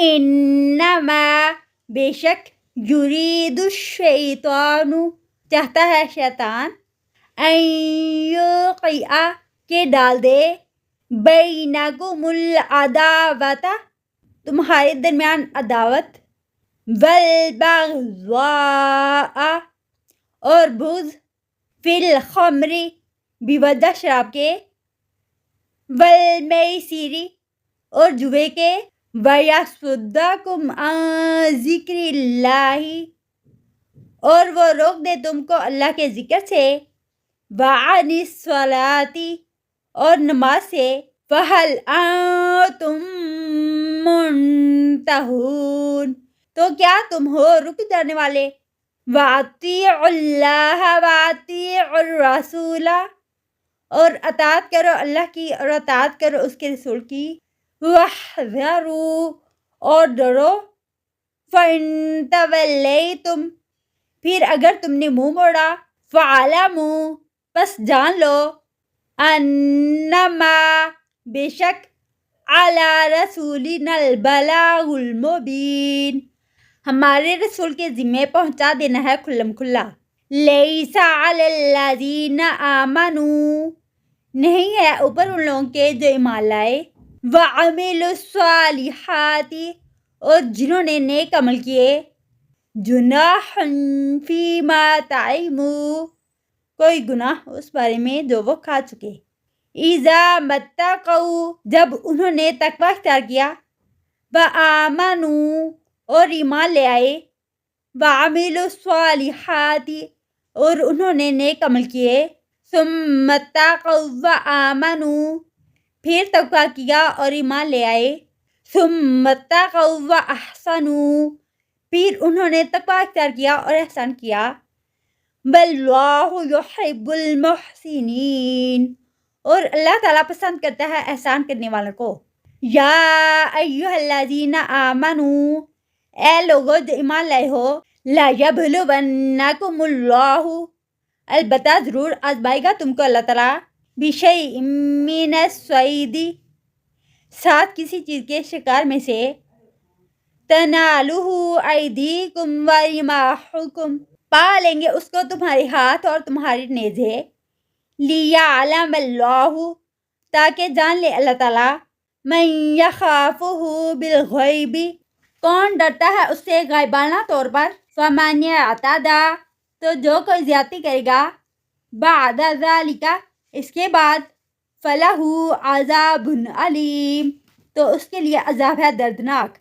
انما بے شک یرید الشیطان چاہتا ہے شیطان ان یوقع کہ ڈال دے بینکم العداوۃ تمہارے درمیان عداوت والبغضاء اور بغض فی الخمر بوجہ شراب کے والمیسر اور جوے کے ویصدکم عن ذکر اللہ اور وہ روک دے تم کو اللہ کے ذکر سے وعن الصلاۃ اور نماز سے فہل انتم منتہون تو کیا تم ہو رک جانے والے وَأَطِیعُوا اللَّهَ وَأَطِیعُوا الرَّسُولَ اور اطاعت کرو اللہ کی اور اطاعت کرو اس کے رسول کی وَاحْذَرُوا اور ڈرو فَإِن تَوَلَّیْتُمْ پھر اگر تم نے منہ موڑا فَاعْلَمُوا پس جان لو انما بے شک علی رسولنا البلاغ المبین ہمارے رسول کے ذمے پہنچا دینا ہے کھلم کھلا لیس علی الذین آمنوا نہیں ہے اوپر ان لوگوں کے جو ایمان لائے وعملوا الصالحات اور جنہوں نے نیک عمل کیے جناح فیما طعموا کوئی گناہ اس بارے میں جو وہ کھا چکے اذا متقوا جب انہوں نے تقوی اختیار کیا وآمنوا اور ایمان لے آئے وعملوا الصالحات اور انہوں نے نیک عمل کیے ثم اتقوا وآمنوا پھر تقوی کیا اور ایمان لے آئے ثم اتقوا واحسنوا پھر انہوں نے تقوی اختیار کیا اور احسان کیا واللہ یحب المحسنین اور اللہ تعالیٰ پسند کرتا ہے احسان کرنے والوں کو یا ایھا الذین آمنوا اے لوگو جو ایمان لائے ہو لا یبلونکم اللہ البتہ ضرور آزمائے گا تم کو اللہ تعالیٰ بشیء من الصید ساتھ کسی چیز کے شکار میں سے تنالہ ایدیکم ورماحکم پا لیں گے اس کو تمہارے ہاتھ اور تمہارے نیزے لیعلم اللہ تاکہ جان لے اللہ تعالیٰ من یخافہ بالغیب کون ڈرتا ہے اس سے غائبانہ طور پر فمن اعتدی تو جو کوئی زیادتی کرے گا بعد ذالک اس کے بعد فلہ عذاب علیم تو اس کے لیے عذاب ہے دردناک